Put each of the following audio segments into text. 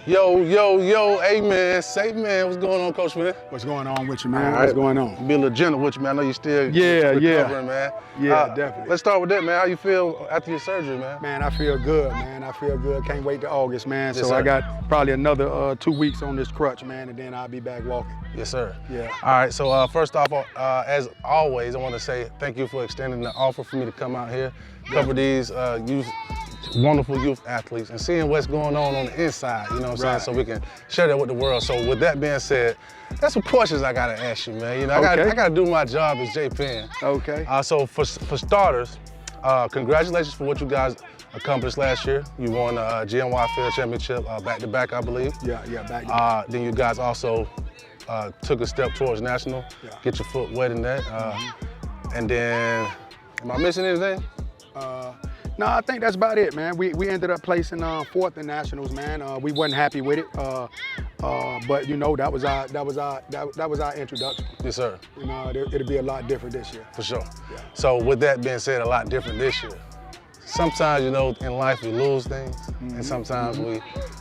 Yo, hey man, say man, what's going on, Coach man? What's going on with you, man? What's going on? Be a little gentle with you, man. I know you still recovering, man. Yeah, definitely. Let's start with that, man. How you feel after your surgery, man? Man, I feel good, man. I feel good. Can't wait to August, man. Yes, so sir. I got probably another 2 weeks on this crutch, man, and then I'll be back walking. Yes, sir. Yeah. All right, so first off, as always, I want to say thank you for extending the offer for me to come out here, cover these wonderful youth athletes and seeing what's going on the inside, you know what I'm saying, so we can share that with the world. So with that being said, that's some questions I gotta ask you, man. You know, I gotta do my job as Penn. Okay. So for starters, congratulations for what you guys accomplished last year. You won the GMYFL championship back-to-back, I believe. Yeah, back-to-back. Then you guys also took a step towards national, get your foot wet in that. And then, am I missing anything? No, I think that's about it, man. We ended up placing fourth in nationals, man. We wasn't happy with it, but you know that was our introduction. Yes, sir. You know, it'll be a lot different this year. For sure. Yeah. So with that being said, a lot different this year. Sometimes, you know, in life we lose things, and sometimes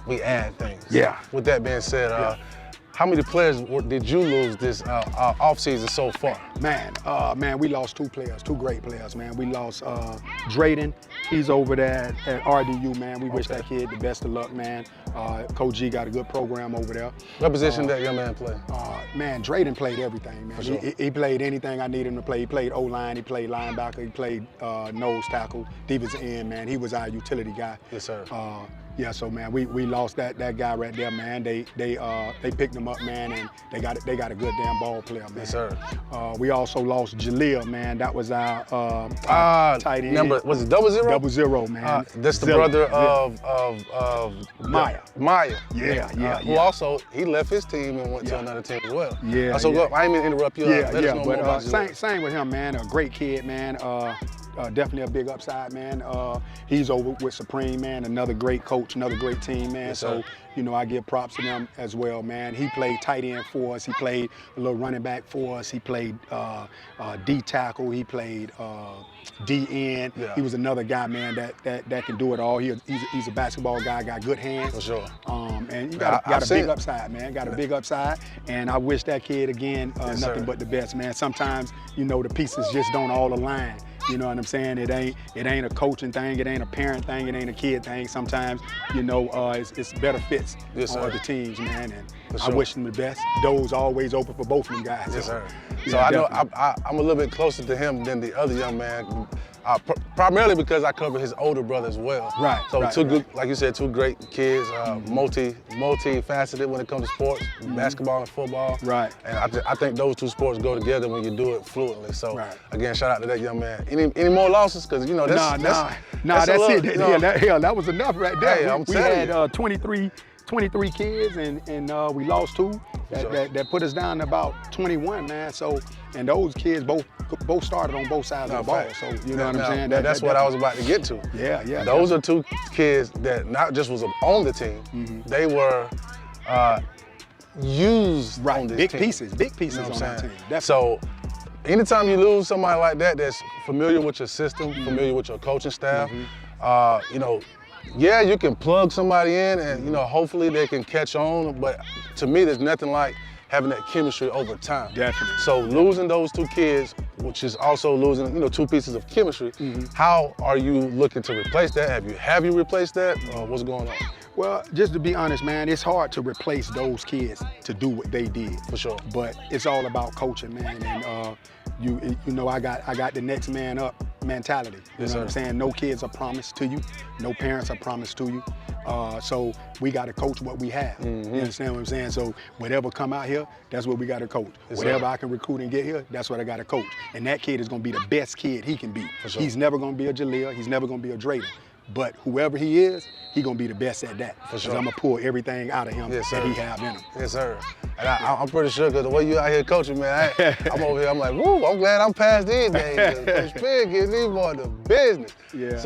we add things. Yeah. With that being said, how many players did you lose this offseason so far? Man, we lost two great players, man. We lost Drayden. He's over there at RDU, man. We wish that kid the best of luck, man. Coach G got a good program over there. What position that young man play? Man, Drayden played everything, man. Sure. He played anything I needed him to play. He played O-line, he played linebacker, he played nose tackle, defensive end, man. He was our utility guy. Yes, sir. Yeah, so man, we lost that guy right there, man. They picked him up, man, and they got a good damn ball player, man. Yes, sir. We also lost Jaleel, man. That was our tight end. Number, was it 00? 00, man. That's the brother of Maya. Maya. Yeah. Who also, he left his team and went to another team as well. Yeah. So look, I didn't mean to interrupt you. But same with him, man. A great kid, man. Definitely a big upside, man. He's over with Supreme, man. Another great coach, another great team, man. Yes, so, you know, I give props to them as well, man. He played tight end for us. He played a little running back for us. He played D tackle. He played D end. Yeah. He was another guy, man, that can do it all. He's a basketball guy, got good hands. For sure. And you got a big upside, man. Got a big upside. And I wish that kid, again, nothing but the best, man. Sometimes, you know, the pieces just don't all align. You know what I'm saying? It ain't a coaching thing, it ain't a parent thing, it ain't a kid thing. Sometimes, you know, it's better fits for the teams, man. And I wish them the best. Doors always open for both of them guys. Yes, sir. Yeah, so I know I'm a little bit closer to him than the other young man. Primarily because I cover his older brother as well. Right. So good, like you said, two great kids, multi-faceted when it comes to sports, basketball and football. Right. And I think those two sports go together when you do it fluently. So again, shout out to that young man. Any more losses? Because you know that's it. You know, that was enough right there. Hey, we had 23 kids and we lost 2. That put us down to about 21, man. So, and those kids both started on both sides of the ball. So, you know what I'm saying? That's what I was about to get to. Yeah. Those are 2 kids that not just was on the team, they were used on this team. Big pieces on that team. Definitely. So, anytime you lose somebody like that that's familiar with your system, familiar with your coaching staff, you know, yeah, you can plug somebody in and, you know, hopefully they can catch on, but to me, there's nothing like having that chemistry over time. Definitely. So losing those 2 kids, which is also losing, you know, 2 pieces of chemistry, how are you looking to replace that? Have you replaced that? What's going on? Well, just to be honest, man, it's hard to replace those kids to do what they did. For sure. But it's all about coaching, man. And you know, I got the next man up mentality. You know what I'm saying? No kids are promised to you. No parents are promised to you. So we got to coach what we have. You understand what I'm saying? So whatever come out here, that's what we got to coach. Whatever I can recruit and get here, that's what I got to coach. And that kid is going to be the best kid he can be. Sure. He's never going to be a Jaleel. He's never going to be a Drayden. But whoever he is, he gonna be the best at that. For sure. I'm gonna pull everything out of him that he have in him. Yes, sir. And I'm pretty sure because the way you out here coaching, man, I'm over here, I'm like, woo, I'm glad I'm past these days. Coach Penn getting these boys the business. Yeah.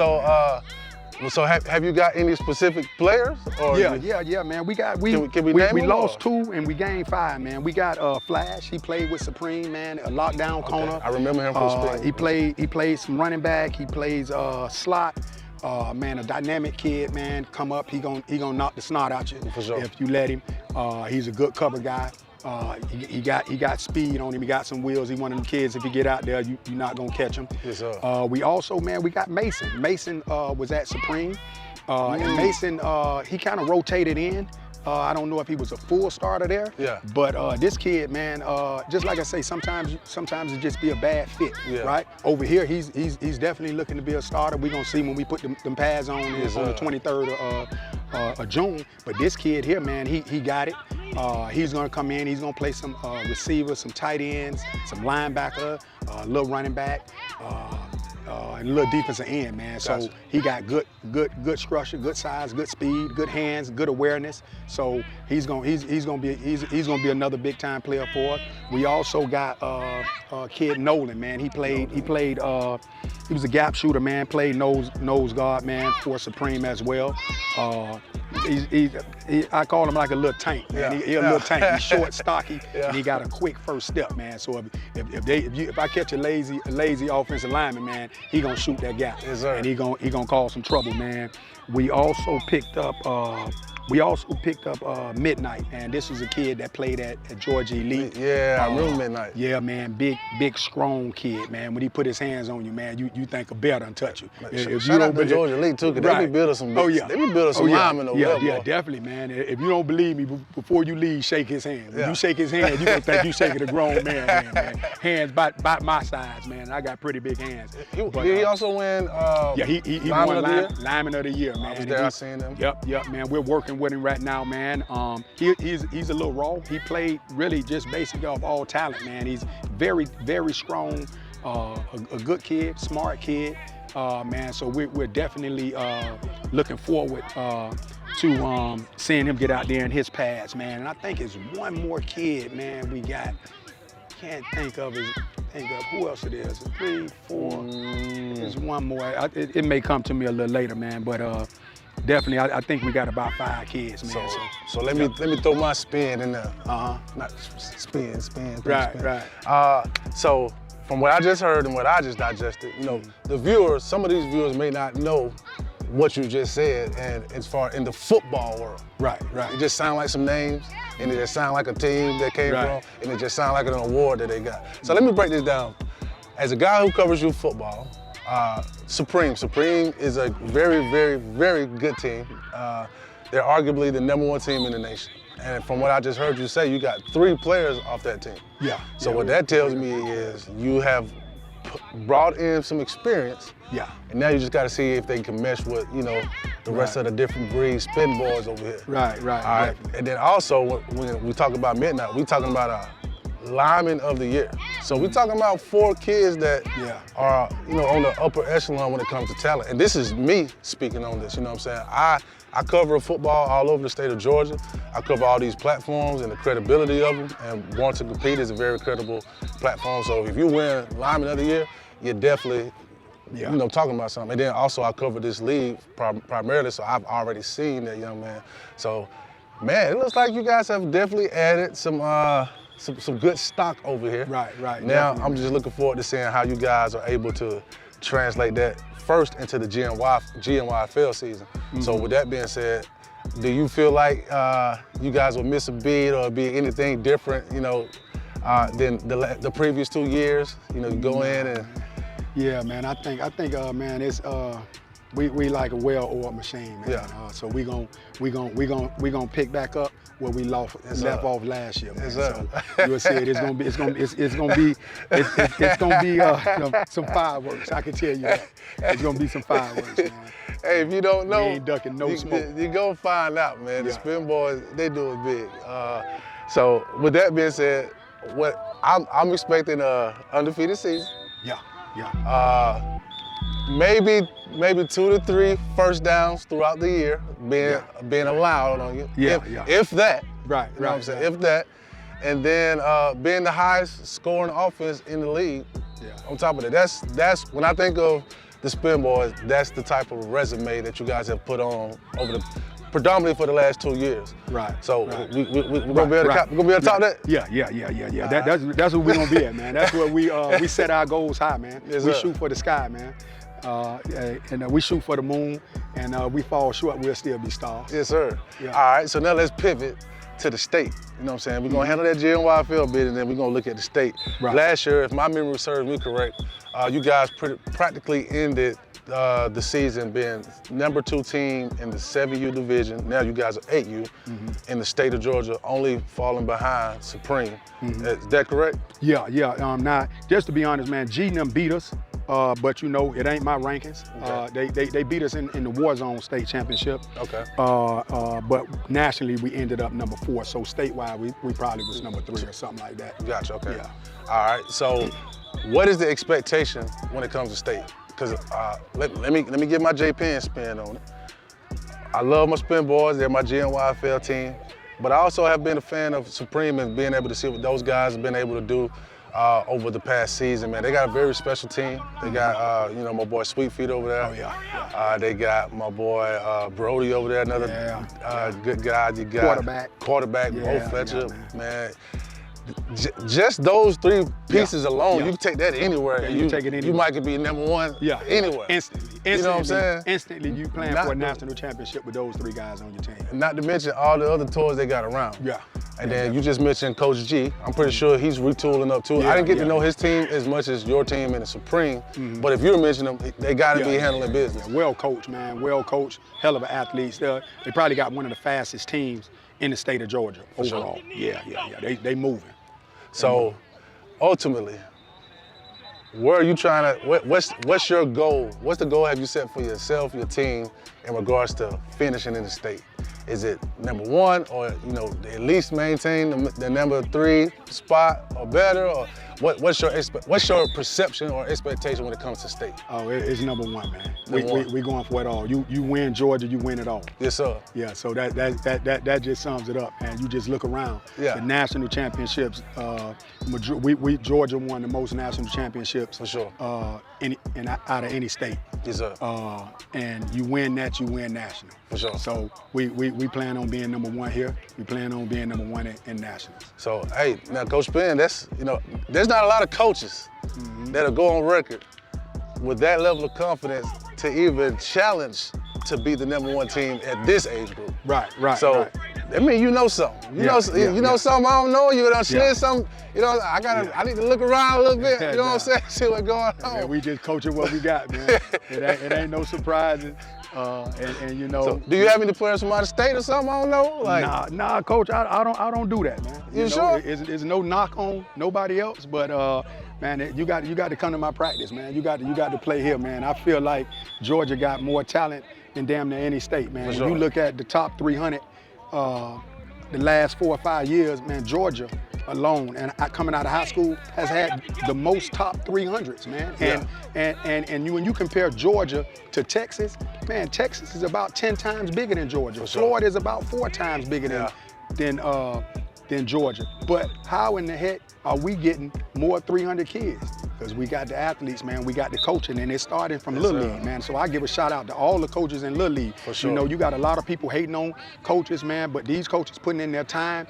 So have you got any specific players? Or Yeah, man. We lost 2 and we gained 5, man. We got Flash. He played with Supreme, man. A lockdown corner. I remember him from Supreme. He played some running back. He plays slot. Man, a dynamic kid, man. Come up, he gonna knock the snot out you For sure. if you let him. He's a good cover guy. He got speed on him. He got some wheels. He one of them kids. If you get out there, you're not gonna catch him. Yes, sir. We also, man, we got Mason. Mason was at Supreme, and Mason he kind of rotated in. I don't know if he was a full starter there. Yeah. But this kid, man, just like I say, sometimes it just be a bad fit, Yeah. right? Over here, he's definitely looking to be a starter. We're gonna see when we put them pads on on the 23rd of June. But this kid here, man, he got it. He's gonna come in. He's gonna play some receivers, some tight ends, some linebacker, a little running back. And a little defensive end, man. Gotcha. So he got good structure, good size, good speed, good hands, good awareness. So he's gonna be another big time player for us. We also got kid Nolan, man. He was a gap shooter, man. Played nose guard, man, for Supreme as well. I call him like a little tank, man. Yeah. He a little tank. He's short, stocky, Yeah. and he got a quick first step, man. So if I catch a lazy offensive lineman, man, he gonna shoot that gap, Yes, sir. and he gonna cause some trouble, man. We also picked up Midnight, and this is a kid that played at Georgia Elite. Yeah, I remember Midnight. Yeah, man, big, strong kid, man. When he put his hands on you, man, you think a bear done touch you. Shout out to Georgia Elite too, 'cause they be building some. They be building some linemen over there, yeah, boy. definitely, man. If you don't believe me, before you leave, shake his hand. When Yeah. you shake his hand, you gonna think you shaking a grown man, man. Hands about my size, man. I got pretty big hands. But, Did he also win? yeah, he Lineman won of the Year? Lineman of the Year, man. I was there, I seen him. Yep, man. We're working with him right now, man. He's a little raw. He played really just basically off all talent, man. He's very, very strong, a good kid, smart kid, man. So we're definitely looking forward to seeing him get out there in his pads, man. And I think it's one more kid, man. We got. Can't think of who else it is. 3, 4. There's one more. It may come to me a little later, man. But definitely, I think we got about 5 kids, man. So let me throw my spin in there. Not spin. Right. So from what I just heard and what I just digested, you know, some of these viewers may not know what you just said, and as far in the football world. Right. It just sound like some names, and it just sound like a team that came from, and it just sound like an award that they got. So let me break this down. As a guy who covers youth football, Supreme is a very, very, very good team. They're arguably the #1 team in the nation. And from what I just heard you say, you got 3 players off that team. Yeah. So what that tells me is you have brought in some experience. Yeah. And now you just got to see if they can mesh with, you know, the rest of the different breed spin boys over here. Right. All right. And then also, when we talk about Midnight, we talking about a lineman of the year. So we talking about 4 kids that are, you know, on the upper echelon when it comes to talent. And this is me speaking on this, you know what I'm saying? I cover football all over the state of Georgia. I cover all these platforms and the credibility of them, and Want to Compete is a very credible platform. So if you win Lineman of the Year, you're definitely, you know, talking about something. And then also I cover this league primarily, so I've already seen that young man. So, man, it looks like you guys have definitely added some good stock over here. Right. Now I'm just looking forward to seeing how you guys are able to translate that first into the GMYFL season. So with that being said, do you feel like you guys will miss a beat or be anything different, you know, than the previous 2 years? You know, you go in and. Yeah, man. I think, man, it's we like a well-oiled machine, man. Yeah. So we gonna pick back up where we left off last year, man. So you'll see it. It's gonna be some fireworks. I can tell you that. It's gonna be some fireworks, man. Hey, if you don't know, we ain't ducking no smoke. You go find out, man. The Spin Boys, they do it big. So with that being said, what I'm expecting a undefeated season. Yeah. Maybe 2 to 3 first downs throughout the year being allowed on you. If that. Right. You know what I'm saying? If that. And then being the highest scoring offense in the league. Yeah. On top of that, that's when I think of the Spin Boys, that's the type of resume that you guys have put on predominantly for the last 2 years. Right. So we're gonna be able to top that? Yeah. That's what we're gonna be at, man. That's where we set our goals high, man. Yes, we sir. shoot for the sky, man. and we shoot for the moon, and we fall short, we'll still be stars. Yes, sir. Yeah. All right, so now let's pivot to the state. You know what I'm saying? We're gonna handle that GMYFL bit, and then we're gonna look at the state. Right. Last year, if my memory serves me correct, you guys practically ended the season being #2 team in the 7U division. Now you guys are 8U in the state of Georgia, only falling behind Supreme. Is that correct? Yeah. Now, just to be honest, man, G and them beat us, but you know, it ain't my rankings. Okay. They beat us in the War Zone State Championship. Okay. But nationally, we ended up #4. So statewide, we probably was #3 or something like that. Gotcha. Okay. Yeah. All right. So, what is the expectation when it comes to state? Because let me get my J Penn spin on it. I love my spin boys. They're my GMYFL team. But I also have been a fan of Supreme and being able to see what those guys have been able to do over the past season, man. They got a very special team. They got, you know, my boy Sweetfeet over there. Oh, yeah. They got my boy Brody over there, another good guy. You got quarterback, Mo Fletcher, man. Just those 3 pieces alone, you can take that anywhere. Yeah, you can take it anywhere. You might could be #1 anywhere. Instantly. You know what I'm saying? Instantly, you playing for a national championship with those 3 guys on your team. Not to mention all the other toys they got around. Yeah. And then you just mentioned Coach G. I'm pretty sure he's retooling up too. Yeah, I didn't get to know his team as much as your team and the Supreme, but if you're mentioning them, they got to be handling business. Yeah, well coached, man. Well coached. Hell of an athletes. They probably got one of the fastest teams in the state of Georgia overall. Sure. Yeah. They moving. So, ultimately, where are you trying to? What's your goal? What's the goal have you set for yourself, your team, in regards to finishing in the state? Is it #1, or you know, at least maintain the #3 spot or better, or what's your perception or expectation when it comes to state? Oh, it's #1, man. #1. We going for it all. You win Georgia, you win it all. Yes, sir. Yeah, so that just sums it up. And you just look around. Yeah. The national championships. Georgia won the most national championships. For sure. Out of any state. Yes, sir. And you win that, you win national. For sure. So we plan on being #1 here. We plan on being #1 in nationals. So hey, now Coach Penn, there's not a lot of coaches that'll go on record with that level of confidence to even challenge to be the #1 team at this age group. Right. So I mean, you know something. You know something I don't know. You done slid something. You know, I need to look around a little bit. You know what I'm saying? See what's going on. Man, we just coaching what we got, man. it ain't no surprises. And you know. So, do you have any players from out of state or something? I don't know. Like, nah, coach. I don't do that, man. You sure? It's no knock on nobody else, but man, you got to come to my practice, man. You got to play here, man. I feel like Georgia got more talent than damn near any state, man. When you look at the top 300, the last 4 or 5 years, man, Georgia alone, and coming out of high school, has had the most top 300s, man. And when you compare Georgia to Texas, man, Texas is about 10 times bigger than Georgia. Florida is about 4 times bigger than Georgia. But how in the heck are we getting more 300 kids? Because we got the athletes, man, we got the coaching, and it's starting from Little League, man. So I give a shout out to all the coaches in Little League. For sure. You know, you got a lot of people hating on coaches, man, but these coaches putting in their time,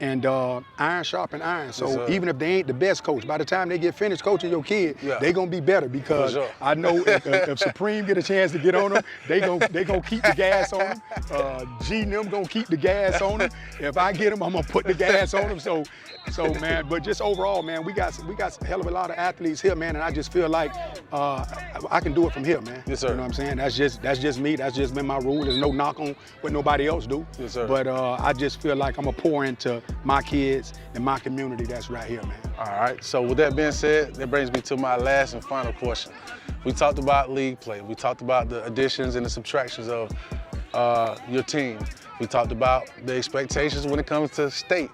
and iron sharpen iron. So even if they ain't the best coach, by the time they get finished coaching your kid, they gonna be better, because I know if Supreme get a chance to get on them, they gonna keep the gas on them. G and them gonna keep the gas on them. If I get them, I'm gonna put the gas on them. So man, but just overall, man, we got a hell of a lot of athletes here, man, and I just feel like I can do it from here, man. Yes, sir. You know what I'm saying? That's just me. That's just been my rule. There's no knock on what nobody else do. Yes, sir. But I just feel like I'm gonna pour into my kids and my community that's right here, man. All right, so with that being said, that brings me to my last and final question. We talked about league play. We talked about the additions and the subtractions of your team. We talked about the expectations when it comes to state.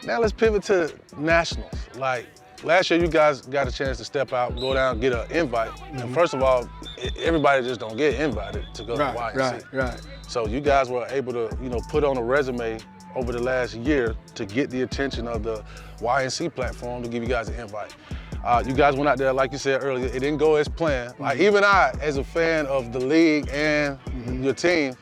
Now let's pivot to nationals. Like, last year you guys got a chance to step out, go down, get an invite. And first of all, everybody just don't get invited to go to YNC. Right. So you guys were able to, put on a resume over the last year to get the attention of the YNC platform to give you guys an invite. You guys went out there, like you said earlier, it didn't go as planned. Like, even I, as a fan of the league and your team,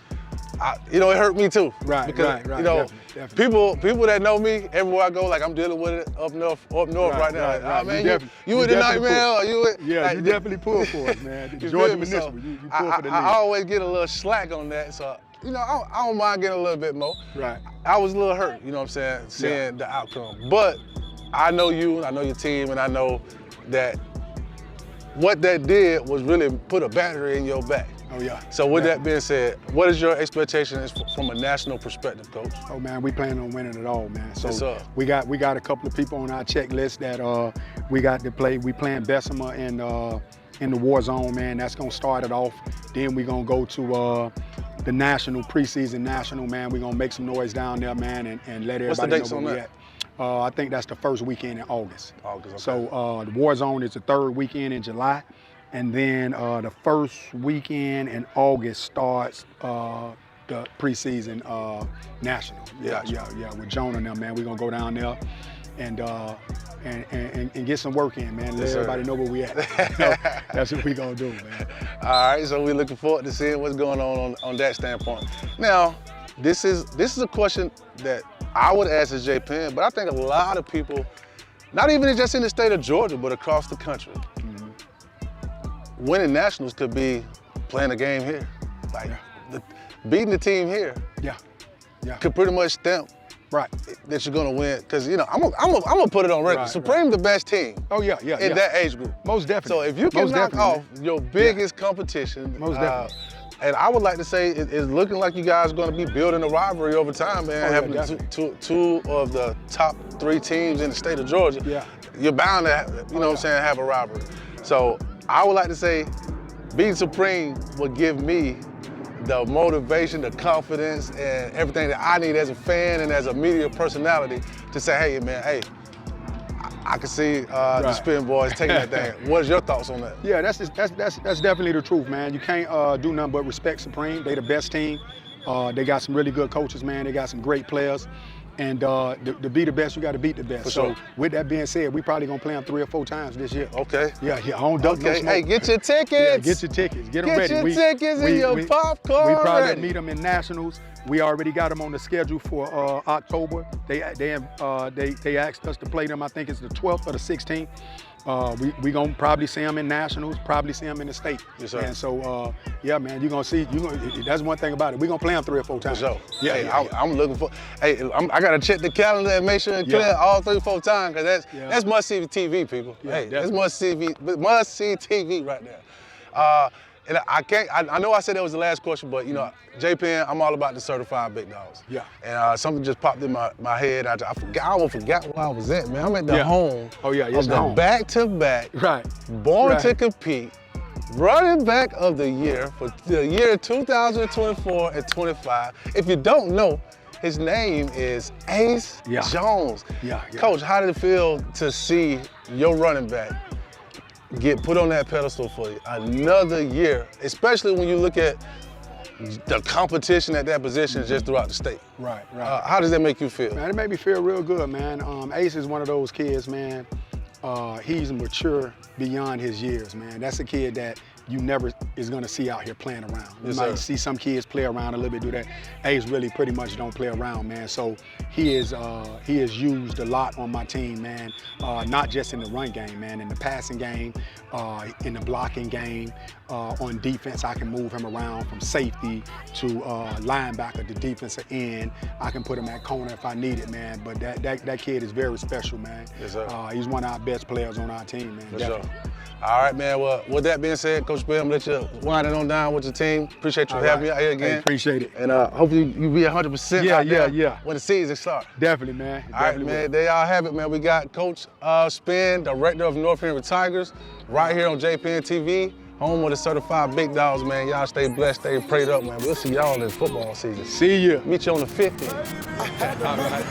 it hurt me too. Right, because, right, Definitely. People that know me, everywhere I go, like I'm dealing with it up north right now. Right, right. Oh man, you with the nightmare? Or you with, yeah, like, you definitely pull for us, man. The Georgia Municipal, you pull for the league. I always get a little slack on that, so you know I don't mind getting a little bit more. Right. I was a little hurt, you know what I'm saying, seeing the outcome. But I know you, I know your team, and I know that what that did was really put a battery in your back. Oh yeah. So with that being said, what is your expectations from a national perspective, Coach? Oh man, we plan on winning it all, man. So Yes, sir. we got a couple of people on our checklist that we got to play. We playing Bessemer in the war zone, man. That's gonna start it off. Then we gonna go to the preseason national, man. We gonna make some noise down there, man, and let everybody What's the dates know on where we that? at. I think that's the first weekend in August. August, okay. So the war zone is the third weekend in July. And then the first weekend in August starts the preseason national. Yeah. With Jonah and them, man. We're gonna go down there and get some work in, man. Let everybody know where we at. That's what we gonna do, man. All right, so we're looking forward to seeing what's going on that standpoint. Now, this is a question that I would ask as J. Penn, but I think a lot of people, not even just in the state of Georgia, but across the country, winning nationals could be playing a game here. Like beating the team here could pretty much stamp that you're gonna win. Because you know, I'm gonna put it on record. Supreme the best team. Oh yeah. In that age group. Most definitely. So if you can knock off your biggest competition, most definitely. And I would like to say it's looking like you guys are going to be building a rivalry over time, man. Having two of the top 3 teams in the state of Georgia, you're bound to, you know what I'm saying, have a rivalry. So I would like to say being Supreme would give me the motivation, the confidence, and everything that I need as a fan and as a media personality to say, hey, man, hey, I can see the Spin Boys taking that thing. What is your thoughts on that? Yeah, that's definitely the truth, man. You can't do nothing but respect Supreme. They the best team. They got some really good coaches, man. They got some great players. And to be the best, you got to beat the best. For so sure. With that being said, we probably gonna play them 3 or 4 times this year. Okay. Yeah. I don't duck no smoke. Hey, get your tickets. Yeah, get your tickets. Get them ready. Get your tickets and your popcorn. We probably ready. meet them in nationals. We already got them on the schedule for October. They asked us to play them. I think it's the 12th or the 16th. We gonna probably see them in nationals, probably see them in the state. Yes, sir. And so, yeah, man, you're gonna see. That's one thing about it. We're gonna play them 3 or 4 times. For sure. Yeah, I'm looking for. Hey, I gotta check the calendar and make sure it's clear all 3 or 4 times, because that's must-see TV, people. Yeah, hey, definitely. that's must-see TV right there. And I know I said that was the last question, but you know, J. Penn, I'm all about the certified big dogs. Yeah. And something just popped in my head. I almost forgot where I was at, man. I'm at the home. Oh yeah, of the back-to-back, born to compete, running back of the year for the year 2024 and 25. If you don't know, his name is Ace Jones. Yeah. Coach, how did it feel to see your running back get put on that pedestal for another year, especially when you look at the competition at that position just throughout the state? Right. How does that make you feel? Man, it made me feel real good, man. Ace is one of those kids, man. He's mature beyond his years, man. That's a kid that you never is gonna see out here playing around. You might see some kids play around a little bit, do that. Ace really pretty much don't play around, man. So he is used a lot on my team, man. Not just in the run game, man. In the passing game, in the blocking game. On defense, I can move him around from safety to linebacker to defensive end. I can put him at corner if I need it, man. But that kid is very special, man. Yes, sir. He's one of our best players on our team, man. For sure. All right, man. Well, with that being said, Coach Penn, I'm gonna let you wind it on down with your team. Appreciate you having me out here again. Hey, appreciate it. And hopefully you be 100% out there when the season starts. Definitely, man. All right, man. There y'all have it, man. We got Coach Spin, director of North Henry Tigers, right here on J. Penn TV, home of the certified big dogs, man. Y'all stay blessed, stay prayed up, man. We'll see y'all in football season. See ya. Meet you on the 50th. All right.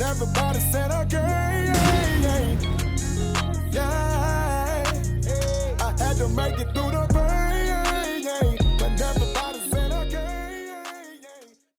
Everybody said okay.